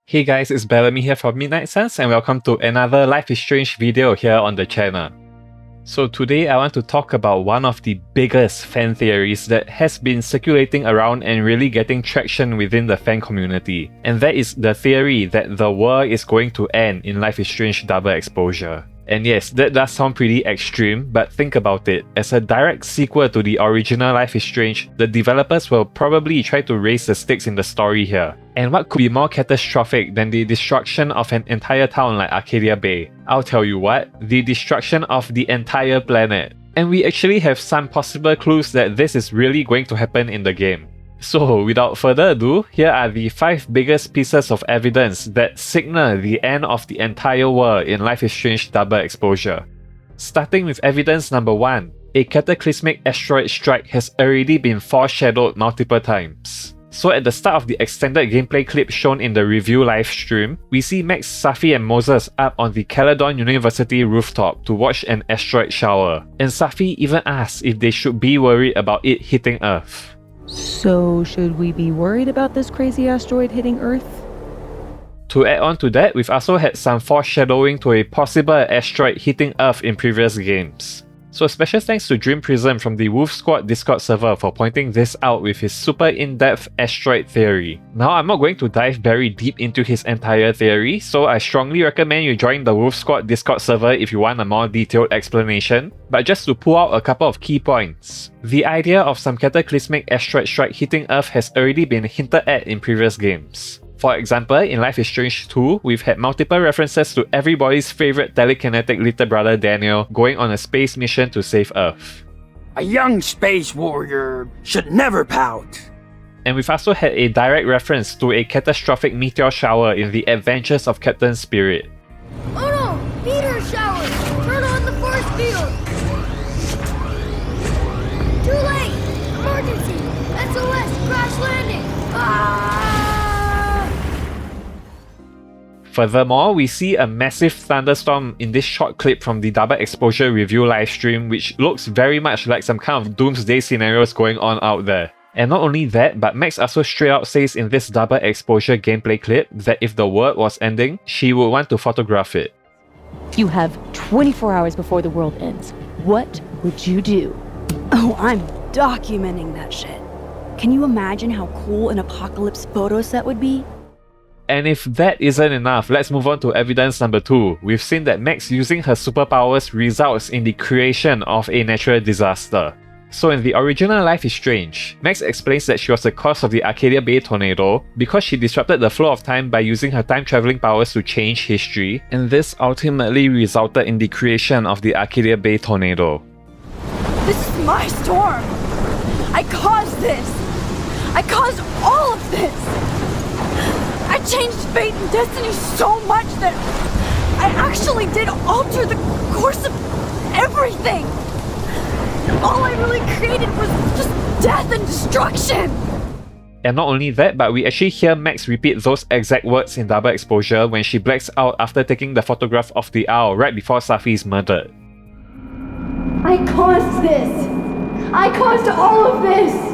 Hey guys, it's Bellamy here from Midnight Suns and welcome to another Life is Strange video here on the channel. So today I want to talk about one of the biggest fan theories that has been circulating around and really getting traction within the fan community. And that is the theory that the world is going to end in Life is Strange Double Exposure. And yes, that does sound pretty extreme, but think about it. As a direct sequel to the original Life is Strange, the developers will probably try to raise the stakes in the story here. And what could be more catastrophic than the destruction of an entire town like Arcadia Bay? I'll tell you what, the destruction of the entire planet. And we actually have some possible clues that this is really going to happen in the game. So without further ado, here are the 5 biggest pieces of evidence that signal the end of the entire world in Life is Strange Double Exposure. Starting with evidence number 1, a cataclysmic asteroid strike has already been foreshadowed multiple times. So at the start of the extended gameplay clip shown in the review livestream, we see Max, Safi and Moses up on the Caledon University rooftop to watch an asteroid shower. And Safi even asks if they should be worried about it hitting Earth. So, should we be worried about this crazy asteroid hitting Earth? To add on to that, we've also had some foreshadowing to a possible asteroid hitting Earth in previous games. So special thanks to Dream Prism from the Wolf Squad Discord server for pointing this out with his super in-depth asteroid theory. Now I'm not going to dive very deep into his entire theory, so I strongly recommend you join the Wolf Squad Discord server if you want a more detailed explanation. But just to pull out a couple of key points. The idea of some cataclysmic asteroid strike hitting Earth has already been hinted at in previous games. For example, in Life is Strange 2, we've had multiple references to everybody's favorite telekinetic little brother Daniel going on a space mission to save Earth. A young space warrior should never pout. And we've also had a direct reference to a catastrophic meteor shower in The Adventures of Captain Spirit. Oh no! Meteor shower! Turn on the force field! Too late! Emergency! SOS! Crash landing! Ah! Furthermore, we see a massive thunderstorm in this short clip from the Double Exposure review livestream, which looks very much like some kind of doomsday scenarios going on out there. And not only that, but Max also straight out says in this Double Exposure gameplay clip that if the world was ending, she would want to photograph it. You have 24 hours before the world ends. What would you do? Oh, I'm documenting that shit. Can you imagine how cool an apocalypse photo set would be? And if that isn't enough, let's move on to evidence number 2. We've seen that Max using her superpowers results in the creation of a natural disaster. So in the original Life is Strange, Max explains that she was the cause of the Arcadia Bay tornado because she disrupted the flow of time by using her time-traveling powers to change history, and this ultimately resulted in the creation of the Arcadia Bay tornado. This is my storm! I caused this! I caused all of this! I changed fate and destiny so much that I actually did alter the course of everything! All I really created was just death and destruction! And not only that, but we actually hear Max repeat those exact words in Double Exposure when she blacks out after taking the photograph of the owl right before Safi is murdered. I caused this! I caused all of this!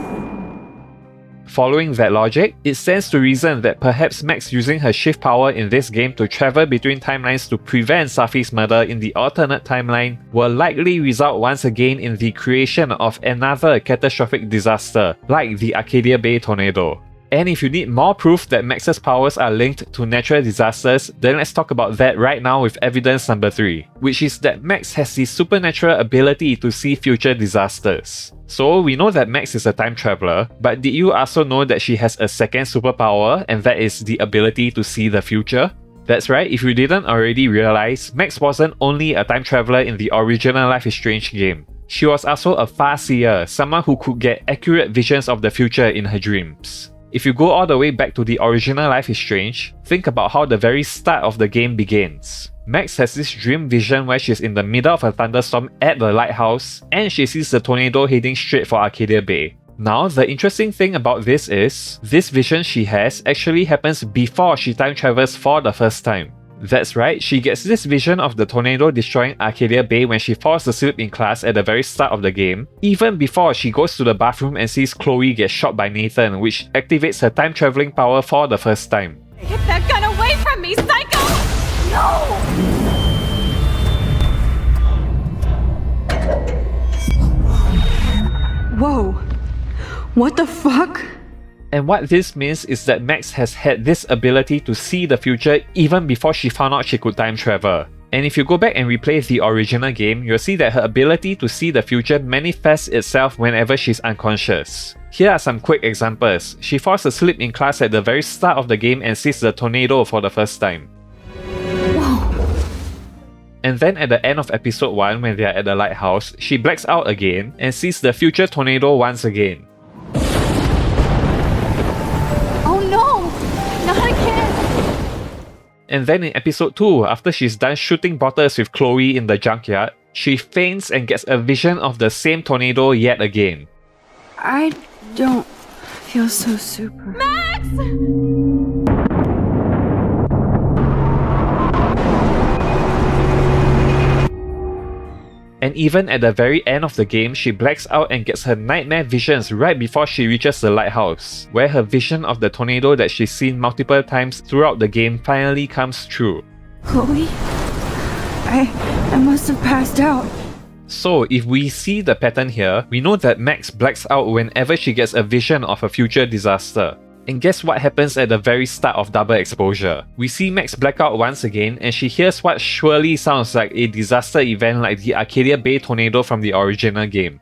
Following that logic, it stands to reason that perhaps Max using her shift power in this game to travel between timelines to prevent Safi's murder in the alternate timeline will likely result once again in the creation of another catastrophic disaster, like the Arcadia Bay tornado. And if you need more proof that Max's powers are linked to natural disasters, then let's talk about that right now with evidence number 3, which is that Max has the supernatural ability to see future disasters. So we know that Max is a time traveler, but did you also know that she has a second superpower, and that is the ability to see the future? That's right, if you didn't already realize, Max wasn't only a time traveler in the original Life is Strange game. She was also a far-seer, someone who could get accurate visions of the future in her dreams. If you go all the way back to the original Life is Strange, think about how the very start of the game begins. Max has this dream vision where she's in the middle of a thunderstorm at the lighthouse, and she sees the tornado heading straight for Arcadia Bay. Now, the interesting thing about this is, this vision she has actually happens before she time travels for the first time. That's right, she gets this vision of the tornado destroying Arcadia Bay when she falls asleep in class at the very start of the game, even before she goes to the bathroom and sees Chloe get shot by Nathan, which activates her time traveling power for the first time. Get that gun away Whoa. What the fuck? And what this means is that Max has had this ability to see the future even before she found out she could time travel. And if you go back and replay the original game, you'll see that her ability to see the future manifests itself whenever she's unconscious. Here are some quick examples. She falls asleep in class at the very start of the game and sees the tornado for the first time. And then at the end of episode 1, when they are at the lighthouse, she blacks out again and sees the future tornado once again. Oh no! Not again! And then in episode 2, after she's done shooting bottles with Chloe in the junkyard, she faints and gets a vision of the same tornado yet again. I don't feel so super. Max! And even at the very end of the game, she blacks out and gets her nightmare visions right before she reaches the lighthouse, where her vision of the tornado that she's seen multiple times throughout the game finally comes true. Chloe? I must have passed out. So if we see the pattern here, we know that Max blacks out whenever she gets a vision of a future disaster. And guess what happens at the very start of Double Exposure? We see Max black out once again and she hears what surely sounds like a disaster event like the Arcadia Bay tornado from the original game.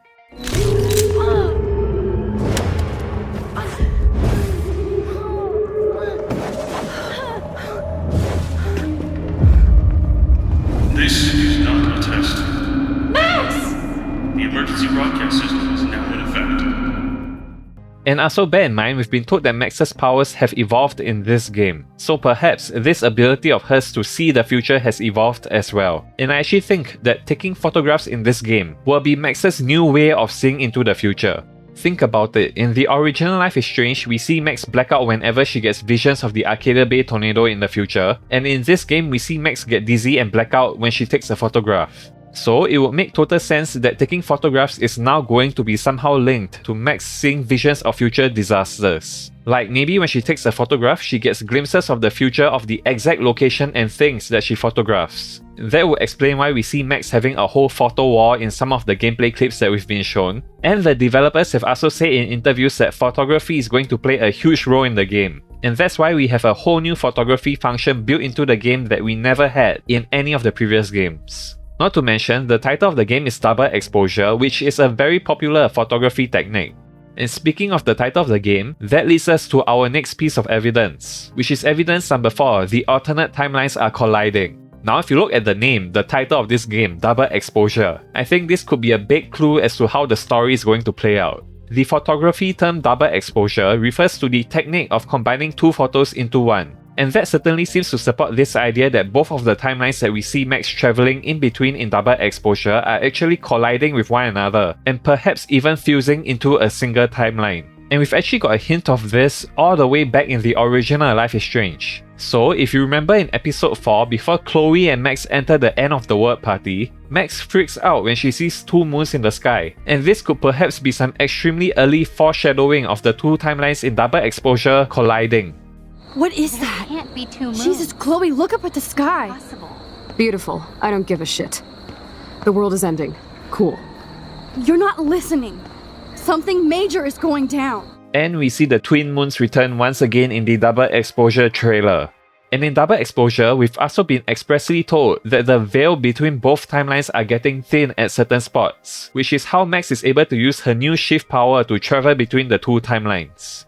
This is not a test. Max! The emergency broadcast system is now in effect. And also bear in mind, we've been told that Max's powers have evolved in this game, so perhaps this ability of hers to see the future has evolved as well. And I actually think that taking photographs in this game will be Max's new way of seeing into the future. Think about it, in the original Life is Strange, we see Max black out whenever she gets visions of the Arcadia Bay tornado in the future, and in this game we see Max get dizzy and black out when she takes a photograph. So it would make total sense that taking photographs is now going to be somehow linked to Max seeing visions of future disasters. Like maybe when she takes a photograph, she gets glimpses of the future of the exact location and things that she photographs. That would explain why we see Max having a whole photo wall in some of the gameplay clips that we've been shown. And the developers have also said in interviews that photography is going to play a huge role in the game. And that's why we have a whole new photography function built into the game that we never had in any of the previous games. Not to mention, the title of the game is Double Exposure, which is a very popular photography technique. And speaking of the title of the game, that leads us to our next piece of evidence, which is evidence number 4, the alternate timelines are colliding. Now if you look at the name, the title of this game, Double Exposure, I think this could be a big clue as to how the story is going to play out. The photography term double exposure refers to the technique of combining two photos into one. And that certainly seems to support this idea that both of the timelines that we see Max travelling in between in Double Exposure are actually colliding with one another, and perhaps even fusing into a single timeline. And we've actually got a hint of this all the way back in the original Life is Strange. So if you remember in episode 4, before Chloe and Max enter the end of the world party, Max freaks out when she sees two moons in the sky, and this could perhaps be some extremely early foreshadowing of the two timelines in Double Exposure colliding. What is that? Can't be two moons. Jesus, Chloe, look up at the sky. Beautiful. I don't give a shit. The world is ending. Cool. You're not listening. Something major is going down. And we see the twin moons return once again in the Double Exposure trailer. And in Double Exposure, we've also been expressly told that the veil between both timelines are getting thin at certain spots, which is how Max is able to use her new shift power to travel between the two timelines.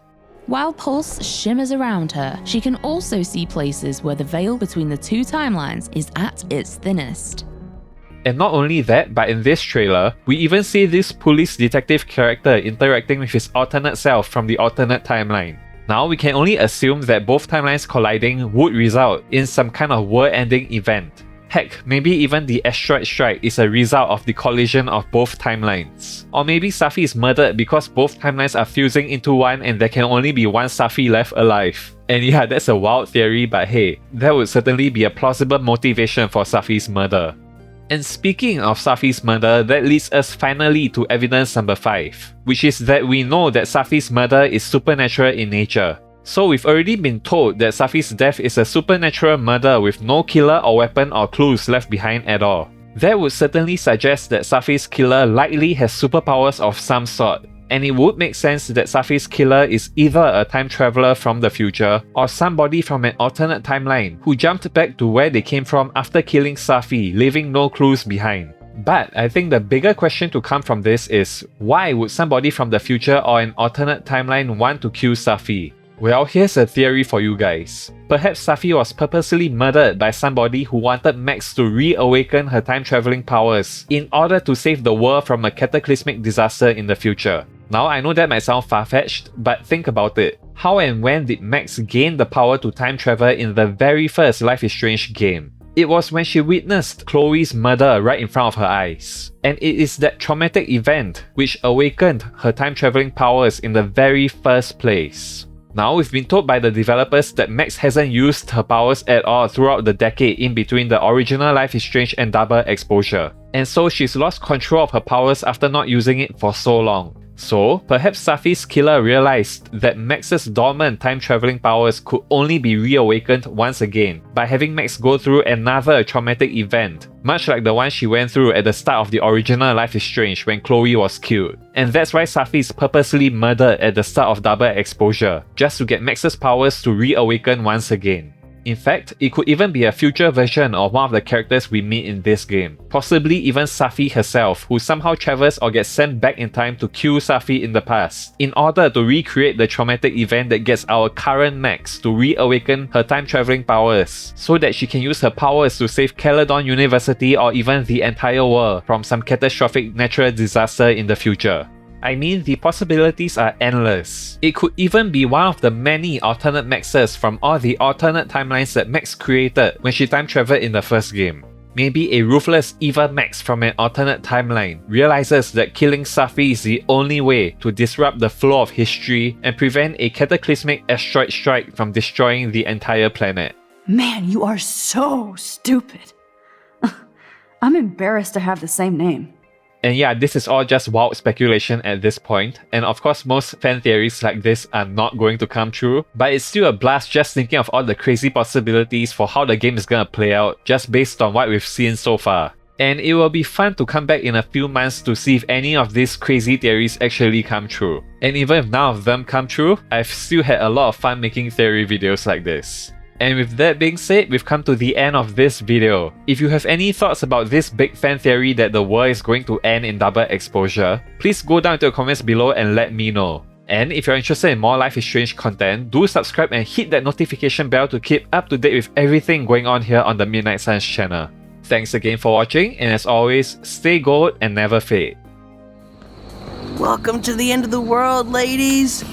While Pulse shimmers around her, she can also see places where the veil between the two timelines is at its thinnest. And not only that, but in this trailer, we even see this police detective character interacting with his alternate self from the alternate timeline. Now we can only assume that both timelines colliding would result in some kind of world-ending event. Heck, maybe even the asteroid strike is a result of the collision of both timelines. Or maybe Safi is murdered because both timelines are fusing into one and there can only be one Safi left alive. And yeah, that's a wild theory, but hey, that would certainly be a plausible motivation for Safi's murder. And speaking of Safi's murder, that leads us finally to evidence number 5, which is that we know that Safi's murder is supernatural in nature. So we've already been told that Safi's death is a supernatural murder with no killer or weapon or clues left behind at all. That would certainly suggest that Safi's killer likely has superpowers of some sort. and it would make sense that Safi's killer is either a time traveler from the future or somebody from an alternate timeline who jumped back to where they came from after killing Safi, leaving no clues behind. But I think the bigger question to come from this is, why would somebody from the future or an alternate timeline want to kill Safi? Well, here's a theory for you guys. Perhaps Safi was purposely murdered by somebody who wanted Max to reawaken her time-traveling powers in order to save the world from a cataclysmic disaster in the future. Now, I know that might sound far-fetched, but think about it. How and when did Max gain the power to time travel in the very first Life is Strange game? It was when she witnessed Chloe's murder right in front of her eyes. And it is that traumatic event which awakened her time-traveling powers in the very first place. Now, we've been told by the developers that Max hasn't used her powers at all throughout the decade in between the original Life is Strange and Double Exposure. And so she's lost control of her powers after not using it for so long. So, perhaps Safi's killer realized that Max's dormant time-traveling powers could only be reawakened once again by having Max go through another traumatic event, much like the one she went through at the start of the original Life is Strange when Chloe was killed. And that's why Safi is purposely murdered at the start of Double Exposure, just to get Max's powers to reawaken once again. In fact, it could even be a future version of one of the characters we meet in this game, possibly even Safi herself, who somehow travels or gets sent back in time to kill Safi in the past, in order to recreate the traumatic event that gets our current Max to reawaken her time-traveling powers, so that she can use her powers to save Caledon University or even the entire world from some catastrophic natural disaster in the future. I mean, the possibilities are endless. It could even be one of the many alternate Maxes from all the alternate timelines that Max created when she time traveled in the first game. Maybe a ruthless evil Max from an alternate timeline realizes that killing Safi is the only way to disrupt the flow of history and prevent a cataclysmic asteroid strike from destroying the entire planet. Man, you are so stupid. I'm embarrassed to have the same name. And yeah, this is all just wild speculation at this point, and of course most fan theories like this are not going to come true, but it's still a blast just thinking of all the crazy possibilities for how the game is gonna play out just based on what we've seen so far. And it will be fun to come back in a few months to see if any of these crazy theories actually come true. And even if none of them come true, I've still had a lot of fun making theory videos like this. And with that being said, we've come to the end of this video. If you have any thoughts about this big fan theory that the world is going to end in Double Exposure, please go down to the comments below and let me know. And if you're interested in more Life is Strange content, do subscribe and hit that notification bell to keep up to date with everything going on here on the Midnight Suns channel. Thanks again for watching, and as always, stay gold and never fade. Welcome to the end of the world, ladies.